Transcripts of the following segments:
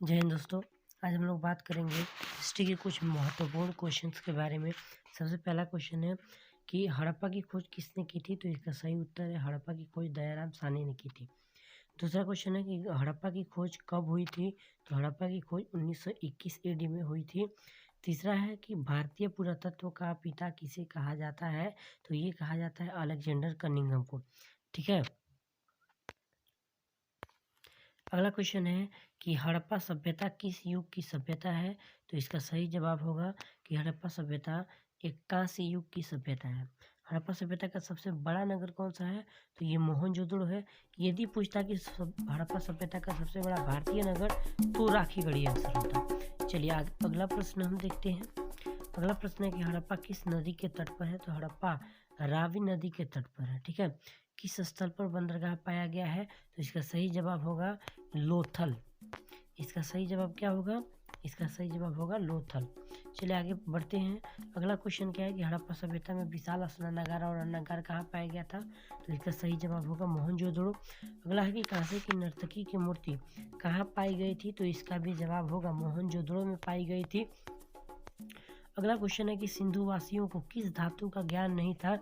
जय हिंद दोस्तों। आज हम लोग बात करेंगे हिस्ट्री के कुछ महत्वपूर्ण क्वेश्चंस के बारे में। सबसे पहला क्वेश्चन है कि हड़प्पा की खोज किसने की थी? तो इसका सही उत्तर है हड़प्पा की खोज दयाराम साहनी ने की थी। दूसरा क्वेश्चन है कि हड़प्पा की खोज कब हुई थी? तो हड़प्पा की खोज 1921 AD में हुई थी। तीसरा है कि भारतीय पुरातत्व का पिता किसे कहा जाता है? तो ये कहा जाता है अलेक्जेंडर कनिंघम को। ठीक है। अगला क्वेश्चन है कि हड़प्पा सभ्यता किस युग की सभ्यता है? तो इसका सही जवाब होगा कि हड़प्पा सभ्यता एक कांस्य युग की सभ्यता है। हड़प्पा सभ्यता का सबसे बड़ा नगर कौन सा है? तो ये मोहनजोदड़ो है। यदि पूछता कि हड़प्पा सभ्यता का सबसे बड़ा भारतीय नगर, तो राखीगढ़ी आंसर होता। चलिए अगला प्रश्न हम देखते हैं। अगला प्रश्न है कि हड़प्पा किस नदी के तट पर है? तो हड़प्पा रावी नदी के तट पर है। ठीक है। किस स्थल पर बंदरगाह पाया गया है? तो इसका सही जवाब होगा लोथल। इसका सही जवाब क्या होगा? इसका सही जवाब होगा लोथल। चलिए आगे बढ़ते हैं। अगला क्वेश्चन क्या है कि हड़प्पा सभ्यता में विशाल स्नानागार और अन्नागार कहाँ पाया गया था? तो इसका सही जवाब होगा मोहनजोदड़ो। अगला है कि कांसे की नर्तकी की मूर्ति कहाँ पाई गई थी? तो इसका भी जवाब होगा मोहनजोदड़ो में पाई गई थी। अगला क्वेश्चन है कि सिंधु वासियों को किस धातु का ज्ञान नहीं था?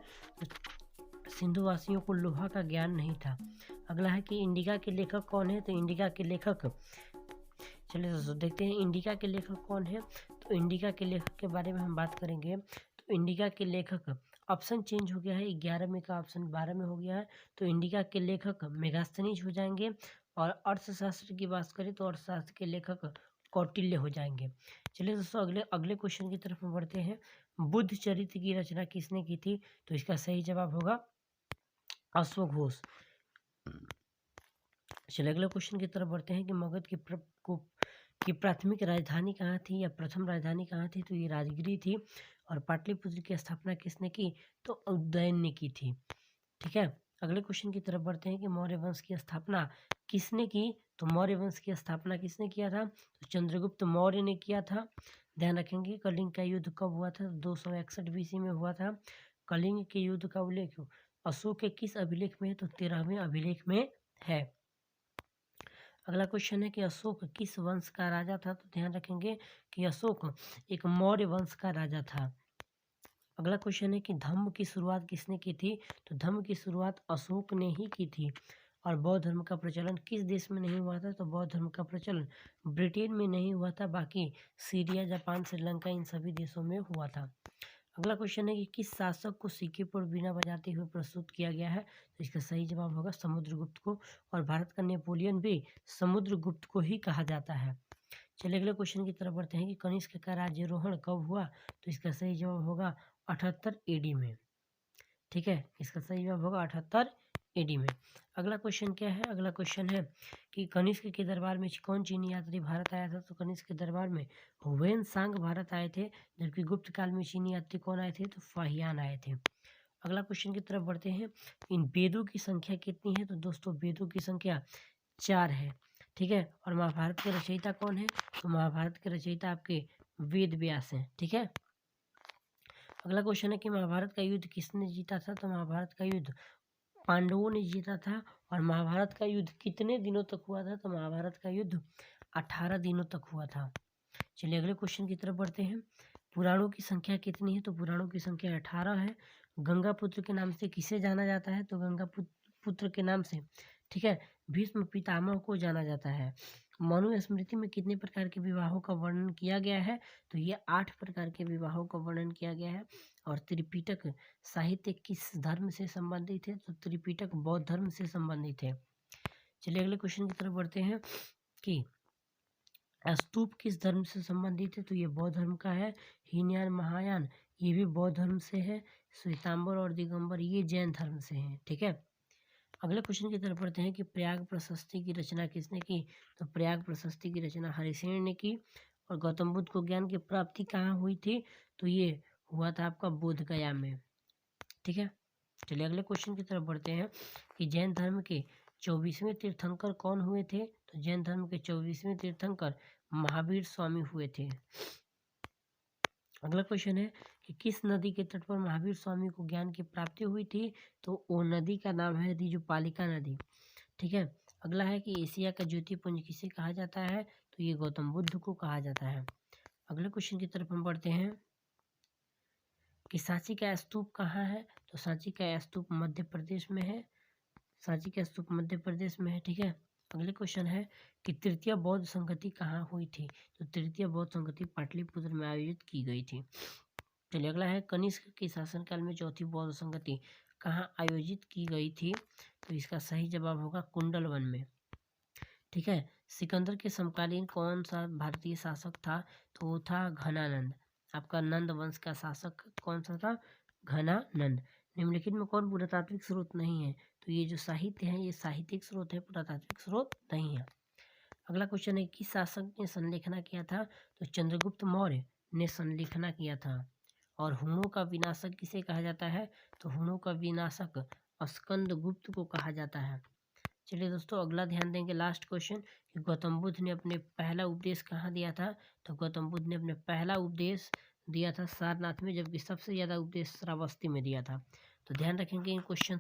सिंधु वासियों को लोहा का ज्ञान नहीं था। अगला है कि इंडिका के लेखक कौन है? तो इंडिका के लेखक, चलिए दोस्तों देखते हैं इंडिका के लेखक कौन है। तो इंडिका के लेखक के बारे में हम बात करेंगे। तो इंडिका के लेखक, ऑप्शन चेंज हो गया है, 11 में का ऑप्शन 12 में हो गया है। तो इंडिका के लेखक मेगास्थनीज हो जाएंगे। और अर्थशास्त्र की बात करें तो अर्थशास्त्र के लेखक कौटिल्य हो जाएंगे। चलिए दोस्तों अगले अगले क्वेश्चन की तरफ बढ़ते हैं। बुद्ध चरित्र की रचना किसने की थी? तो इसका सही जवाब होगा अश्वघोष घोष। चलिए अगले क्वेश्चन की तरफ बढ़ते हैं कि मगध की प्राथमिक राजधानी कहाँ थी या प्रथम राजधानी कहाँ थी? तो ये राजगिरी थी। और पाटलिपुत्र की स्थापना किसने की? तो उदयन ने की थी। ठीक है। अगले क्वेश्चन की तरफ बढ़ते हैं कि मौर्य वंश की स्थापना किसने की? तो मौर्य वंश की स्थापना किसने किया था? तो चंद्रगुप्त मौर्य ने किया था। ध्यान रखेंगे कलिंग का युद्ध कब हुआ था? 261 BC में हुआ था। कलिंग के युद्ध का उल्लेख अशोक के किस अभिलेख में है? तो 13वें अभिलेख में है। अगला क्वेश्चन है कि अशोक किस वंश का राजा था? तो ध्यान रखेंगे कि अशोक एक मौर्य वंश का राजा था। अगला क्वेश्चन है कि धम्म की शुरुआत किसने की थी? तो धम्म की शुरुआत अशोक ने ही की थी। और बौद्ध धर्म का प्रचलन किस देश में नहीं हुआ था? तो बौद्ध धर्म का प्रचलन ब्रिटेन में नहीं हुआ था, बाकी सीरिया, जापान, श्रीलंका इन सभी देशों में हुआ था। अगला क्वेश्चन है कि किस शासक को सिक्के पर बीना बजाते हुए प्रस्तुत किया गया है? तो इसका सही जवाब होगा समुद्रगुप्त को। और भारत का नेपोलियन भी समुद्रगुप्त को ही कहा जाता है। चलिए अगले क्वेश्चन की तरफ बढ़ते हैं कि कनिष्क का राज्यारोहण कब हुआ? तो इसका सही जवाब होगा 78 AD में। ठीक है, इसका सही जवाब होगा 78 AD में। अगला क्वेश्चन क्या है? अगला क्वेश्चन है कि कनिष्क के दरबार में कौन चीनी यात्री भारत आया था? तो कनिष्क के दरबार में हुएन सांग भारत आए थे। जबकि गुप्त काल में चीनी यात्री कौन आए थे? तो फाहियान आए थे। अगला क्वेश्चन की तरफ बढ़ते हैं। इन वेदों की संख्या कितनी है? तो दोस्तों वेदों की संख्या 4 है। ठीक है। और महाभारत के रचयिता कौन है? तो महाभारत के रचयिता आपके वेद व्यास हैं। ठीक है। अगला क्वेश्चन है कि महाभारत का युद्ध किसने जीता था? तो महाभारत का युद्ध पांडवों ने जीता था। और महाभारत का युद्ध कितने दिनों तक हुआ था? तो महाभारत का युद्ध 18 दिनों तक हुआ था। चलिए अगले क्वेश्चन की तरफ बढ़ते हैं। पुराणों की संख्या कितनी है? तो पुराणों की संख्या 18 है। गंगा पुत्र के नाम से किसे जाना जाता है? तो गंगा पुत्र के नाम से, ठीक है, भीष्म पितामह को जाना जाता है। मनुस्मृति में कितने प्रकार के विवाहों का वर्णन किया गया है? तो ये 8 प्रकार के विवाहों का वर्णन किया गया है। और त्रिपिटक साहित्य किस धर्म से संबंधित है? तो त्रिपिटक बौद्ध धर्म से संबंधित है। चलिए अगले क्वेश्चन की तरफ बढ़ते हैं कि स्तूप किस धर्म से संबंधित है? तो ये बौद्ध धर्म का है। हीनयान, महायान ये भी बौद्ध धर्म से है। श्वेतांबर और दिगंबर ये जैन धर्म से हैं। ठीक है। अगले क्वेश्चन की तरफ बढ़ते हैं कि प्रयाग प्रशस्ति की रचना किसने की? तो प्रयाग प्रशस्ति की रचना हरिसेन ने की। और गौतम बुद्ध को ज्ञान की प्राप्ति कहाँ हुई थी? तो ये हुआ था आपका बोध गया में। ठीक है। चलिए अगले क्वेश्चन की तरफ बढ़ते हैं कि जैन धर्म के 24वें तीर्थंकर कौन हुए थे? तो जैन धर्म के 24वें तीर्थंकर महावीर स्वामी हुए थे। अगला क्वेश्चन है कि किस नदी के तट पर महावीर स्वामी को ज्ञान की प्राप्ति हुई थी? तो वो नदी का नाम है रिजुपालिका नदी। ठीक है। अगला है कि एशिया का ज्योतिपुंज किसे कहा जाता है, तो ये गौतम बुद्ध को कहा जाता है। अगले क्वेश्चन की तरफ हम बढ़ते हैं कि सांची का स्तूप कहाँ है, तो सांची का स्तूप मध्य प्रदेश में है। सांची का स्तूप मध्य प्रदेश में है, ठीक है। अगले क्वेश्चन है कि तृतीय बौद्ध संगति कहाँ हुई थी, तो तृतीय बौद्ध संगति पाटलिपुत्र में आयोजित की गई थी। चलिए अगला है कनिष्क के शासनकाल में चौथी बौद्ध संगति कहाँ आयोजित की गई थी, तो इसका सही जवाब होगा कुंडल वन में, ठीक है। सिकंदर के समकालीन कौन सा भारतीय शासक था, तो वो था घनानंद। आपका नंद वंश का शासक कौन सा था, घनानंद। निम्नलिखित में कौन पुरातात्विक स्रोत नहीं है, तो ये जो साहित्य है ये साहित्यिक स्रोत है, पुरातात्विक स्रोत नहीं है। अगला क्वेश्चन है किस शासक ने संलेखना किया था, तो चंद्रगुप्त मौर्य ने संलेखना किया था। और हुणों का विनाशक किसे कहा जाता है, तो हुणों का विनाशक स्कंदगुप्त को कहा जाता है। चलिए दोस्तों अगला ध्यान देंगे लास्ट क्वेश्चन कि गौतम बुद्ध ने अपने पहला उपदेश कहाँ दिया था, तो गौतम बुद्ध ने अपने पहला उपदेश दिया था सारनाथ में, जबकि सबसे ज़्यादा उपदेश श्रावस्ती में दिया था। तो ध्यान रखेंगे इन क्वेश्चन